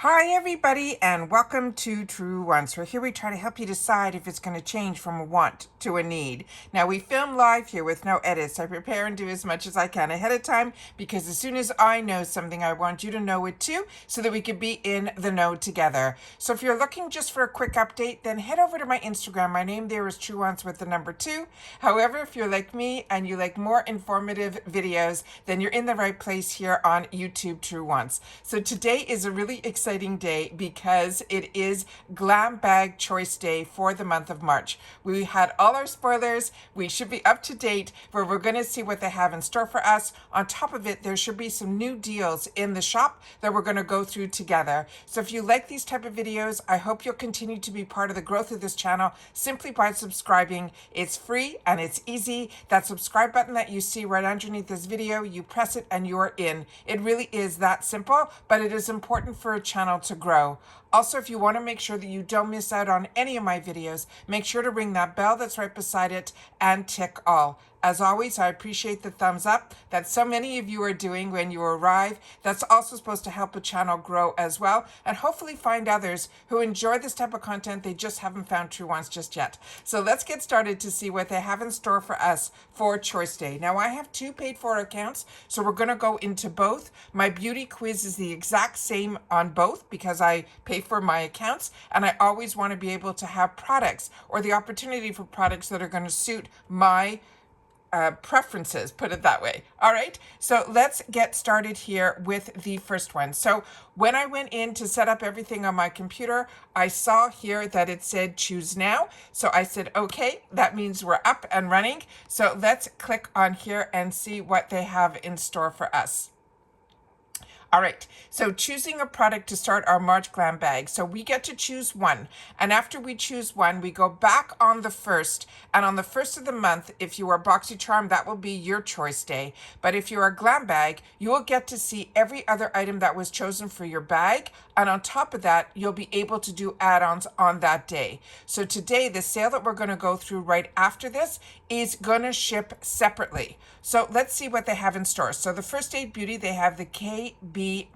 Hi everybody and welcome to Truewants. Here we try to help you decide if it's going to change from a want to a need. Now we film live here with no edits. I prepare and do as much as I can ahead of time because as soon as I know something I want you to know it too so that we can be in the know together. So if you're looking just for a quick update, then head over to my Instagram. My name there is Truewants with the number 2. However, if you're like me and you like more informative videos, then you're in the right place here on YouTube Truewants. So today is a really exciting day because it is GlamBag Choice Day for the month of March. We had all our spoilers. We should be up to date, where we're going to see what they have in store for us. On top of it, there should be some new deals in the shop that we're going to go through together. So if you like these type of videos, I hope you'll continue to be part of the growth of this channel simply by subscribing. It's free and it's easy. That subscribe button that you see right underneath this video, you press it and you're in. It really is that simple, but it is important for a channel to grow. Also, if you want to make sure that you don't miss out on any of my videos, make sure to ring that bell that's right beside it and tick all. As always, I appreciate the thumbs up that so many of you are doing when you arrive. That's also supposed to help a channel grow as well, and hopefully find others who enjoy this type of content. They just haven't found Truewants just yet. So let's get started to see what they have in store for us for Choice Day. Now, I have 2 paid for accounts, so we're going to go into both. My beauty quiz is the exact same on both because I pay for my accounts, and I always want to be able to have products or the opportunity for products that are going to suit my preferences, put it that way. All right, so let's get started here with the first one. So when I went in to set up everything on my computer, I saw here that it said choose now. So I said, okay, that means we're up and running. So let's click on here and see what they have in store for us. All right, so choosing a product to start our March Glam Bag. So we get to choose one. And after we choose one, we go back on the 1st. And on the 1st of the month, if you are BoxyCharm, that will be your choice day. But if you are Glam Bag, you will get to see every other item that was chosen for your bag. And on top of that, you'll be able to do add-ons on that day. So today, the sale that we're going to go through right after this is going to ship separately. So let's see what they have in store. So the First Aid Beauty, they have the KP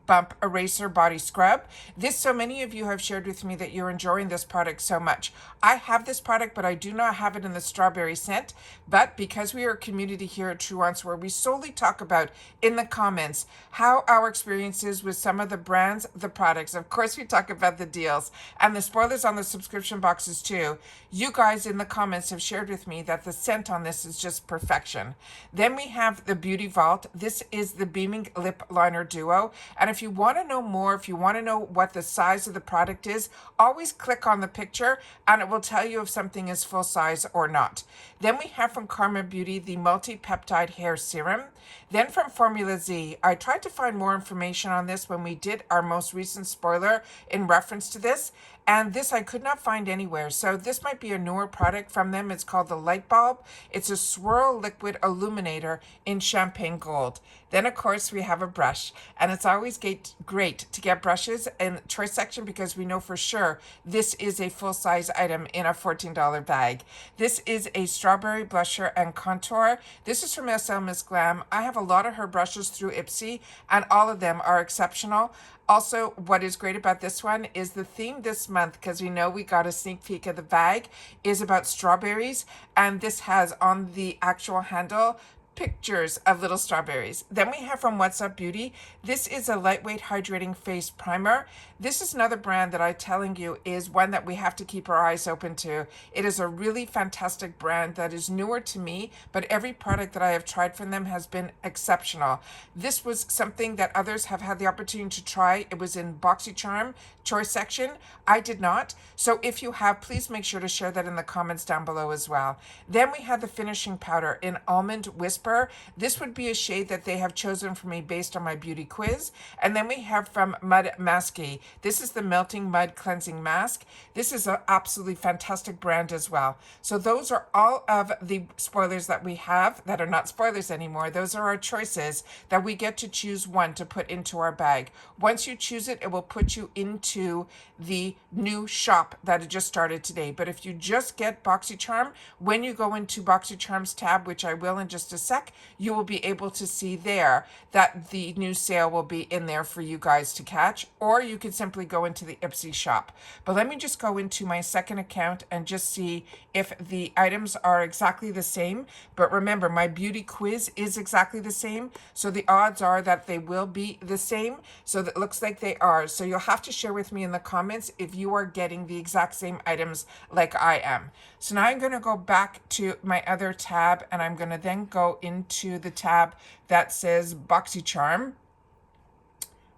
Bump Eraser Body Scrub. This, so many of you have shared with me that you're enjoying this product so much. I have this product, but I do not have it in the strawberry scent. But because we are a community here at Truewants where we solely talk about in the comments how our experiences with some of the brands, the products, of course we talk about the deals and the spoilers on the subscription boxes too. You guys in the comments have shared with me that the scent on this is just perfection. Then we have the Beauty Vault. This is the Beaming Lip Liner Duo. And if you want to know more, if you want to know what the size of the product is, always click on the picture and it will tell you if something is full size or not. Then we have from Karma Beauty the Multi-Peptide Hair Serum. Then from Formula Z, I tried to find more information on this when we did our most recent spoiler in reference to this, and this I could not find anywhere. So this might be a newer product from them. It's called the Light Bulb. It's a swirl liquid illuminator in champagne gold. Then, of course, we have a brush. And it's always great to get brushes in the choice section because we know for sure this is a full-size item in a $14 bag. This is a strawberry blusher and contour. This is from SL Miss Glam. I have a lot of her brushes through IPSY, and all of them are exceptional. Also, what is great about this one is the theme this month, because we know we got a sneak peek of the bag, is about strawberries. And this has on the actual handle pictures of little strawberries. Then we have from What's Up Beauty. This is a lightweight hydrating face primer. This is another brand that I'm telling you is one that we have to keep our eyes open to. It is a really fantastic brand that is newer to me, but every product that I have tried from them has been exceptional. This was something that others have had the opportunity to try. It was in BoxyCharm choice section. I did not. So if you have, please make sure to share that in the comments down below as well. Then we have the finishing powder in Almond Whisper. This would be a shade that they have chosen for me based on my beauty quiz. And then we have from Mud Masky. This is the Melting Mud Cleansing Mask. This is an absolutely fantastic brand as well. So those are all of the spoilers that we have that are not spoilers anymore. Those are our choices that we get to choose one to put into our bag. Once you choose it, it will put you into the new shop that had just started today. But if you just get BoxyCharm, when you go into BoxyCharm's tab, which I will in just a second, sec, you will be able to see there that the new sale will be in there for you guys to catch, or you could simply go into the IPSY shop. But let me just go into my second account and just see if the items are exactly the same. But remember, my beauty quiz is exactly the same, so the odds are that they will be the same. So that looks like they are. So you'll have to share with me in the comments if you are getting the exact same items like I am. So now I'm going to go back to my other tab, and I'm going to then go into the tab that says BoxyCharm.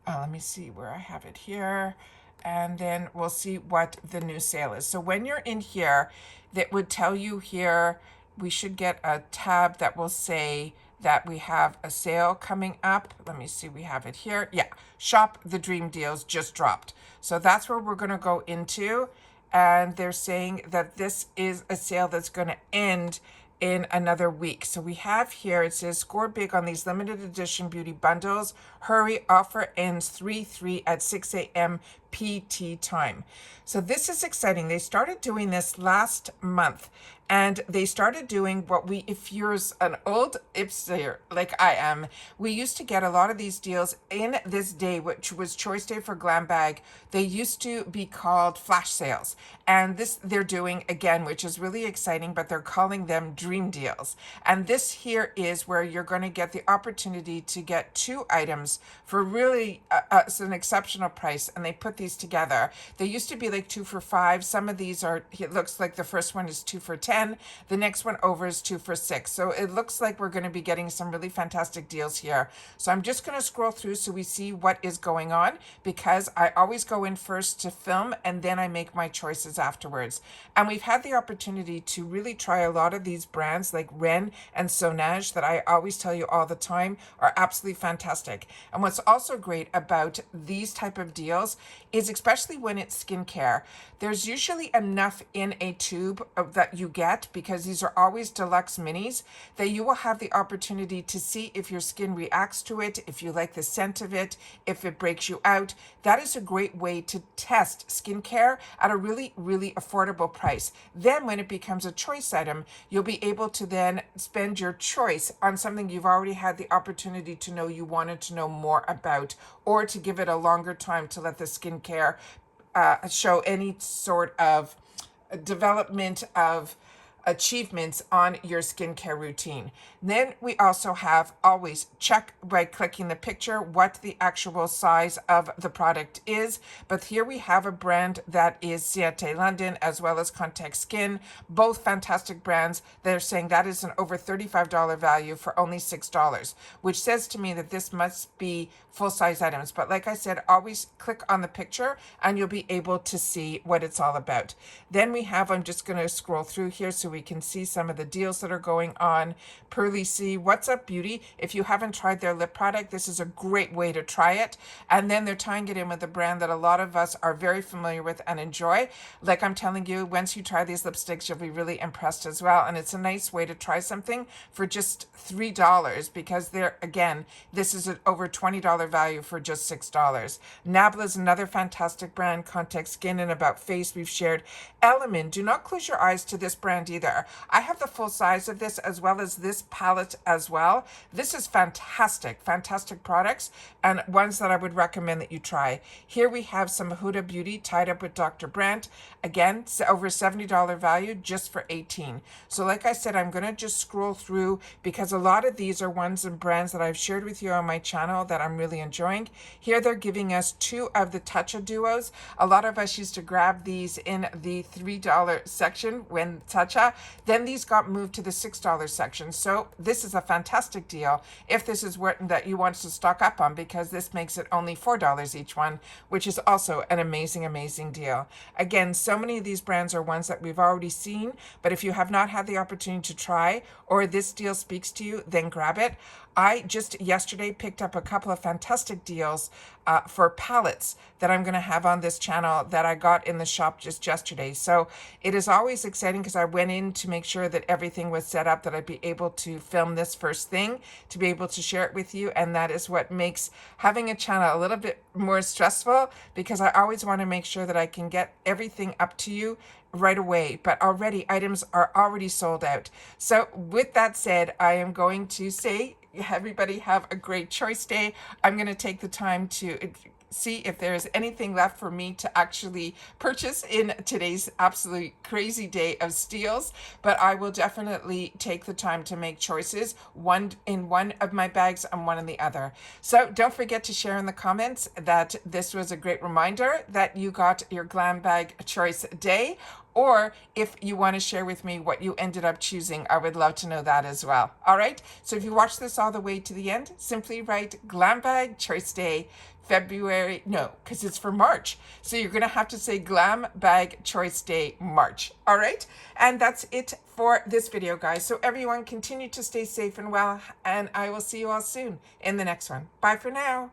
Let me see where I have it here. And then we'll see what the new sale is. So when you're in here, that would tell you here, we should get a tab that will say that we have a sale coming up. Let me see, we have it here. Yeah, Shop the Dream Deals just dropped. So that's where we're going to go into. And they're saying that this is a sale that's going to end in another week. So we have here, it says score big on these limited edition beauty bundles. Hurry, offer ends 3/3 at 6 a.m. PT time. So this is exciting. They started doing this last month, and they started doing what we, if you're an old IPSYer like I am, we used to get a lot of these deals in this day, which was Choice Day for GlamBag. They used to be called flash sales, and this they're doing again, which is really exciting, but they're calling them dream deals. And this here is where you're going to get the opportunity to get 2 items for really it's an exceptional price, and they put these together. They used to be like 2 for $5. Some of these are, it looks like the first one is 2 for $10. The next one over is 2 for $6. So it looks like we're going to be getting some really fantastic deals here. So I'm just going to scroll through so we see what is going on, because I always go in first to film and then I make my choices afterwards. And we've had the opportunity to really try a lot of these brands like Ren and Sonage that I always tell you all the time are absolutely fantastic. And what's also great about these type of deals is, especially when it's skincare, there's usually enough in a tube that you get, because these are always deluxe minis, that you will have the opportunity to see if your skin reacts to it, if you like the scent of it, if it breaks you out. That is a great way to test skincare at a really, really affordable price. Then when it becomes a choice item, you'll be able to then spend your choice on something you've already had the opportunity to know you wanted to know more about, or to give it a longer time to let the skincare show any sort of development of achievements on your skincare routine. Then we also have always check by clicking the picture what the actual size of the product is. But here we have a brand that is Ciate London as well as Contact Skin, both fantastic brands. They're saying that is an over $35 value for only $6, which says to me that this must be full-size items. But like I said, always click on the picture and you'll be able to see what it's all about. Then we have, I'm just going to scroll through here so we can see some of the deals that are going on. Pearly C, What's Up Beauty. If you haven't tried their lip product, this is a great way to try it. And then they're tying it in with a brand that a lot of us are very familiar with and enjoy. Like I'm telling you, once you try these lipsticks, you'll be really impressed as well. And it's a nice way to try something for just $3, because they're, again, this is an over $20 value for just $6. Nabla is another fantastic brand. Contact Skin and About Face we've shared. Element, do not close your eyes to this brand either. I have the full size of this as well as this palette as well. This is fantastic, fantastic products, and ones that I would recommend that you try. Here we have some Huda Beauty tied up with Dr. Brandt. Again, over $70 value just for $18. So like I said, I'm going to just scroll through, because a lot of these are ones and brands that I've shared with you on my channel that I'm really enjoying. Here they're giving us 2 of the Tatcha duos. A lot of us used to grab these in the $3 section when Tatcha. Then these got moved to the $6 section. So this is a fantastic deal if this is what that you want to stock up on, because this makes it only $4 each one, which is also an amazing, amazing deal. Again, so many of these brands are ones that we've already seen, but if you have not had the opportunity to try, or this deal speaks to you, then grab it. I just yesterday picked up a couple of fantastic deals for palettes that I'm going to have on this channel that I got in the shop just yesterday. So it is always exciting because I went in to make sure that everything was set up, that I'd be able to film this first thing, to be able to share it with you. And that is what makes having a channel a little bit more stressful, because I always want to make sure that I can get everything up to you right away, but already items are already sold out. So with that said, I am going to say everybody have a great choice day. I'm going to take the time to see if there's anything left for me to actually purchase in today's absolute crazy day of steals, but I will definitely take the time to make choices, one in one of my bags and one in the other. So don't forget to share in the comments that this was a great reminder that you got your GlamBag choice day, or if you want to share with me what you ended up choosing, I would love to know that as well. All right, so if you watch this all the way to the end, simply write GlamBag choice day February, no, because it's for March. So you're going to have to say GlamBag choice day March. All right, and that's it for this video, guys. So everyone continue to stay safe and well, and I will see you all soon in the next one. Bye for now.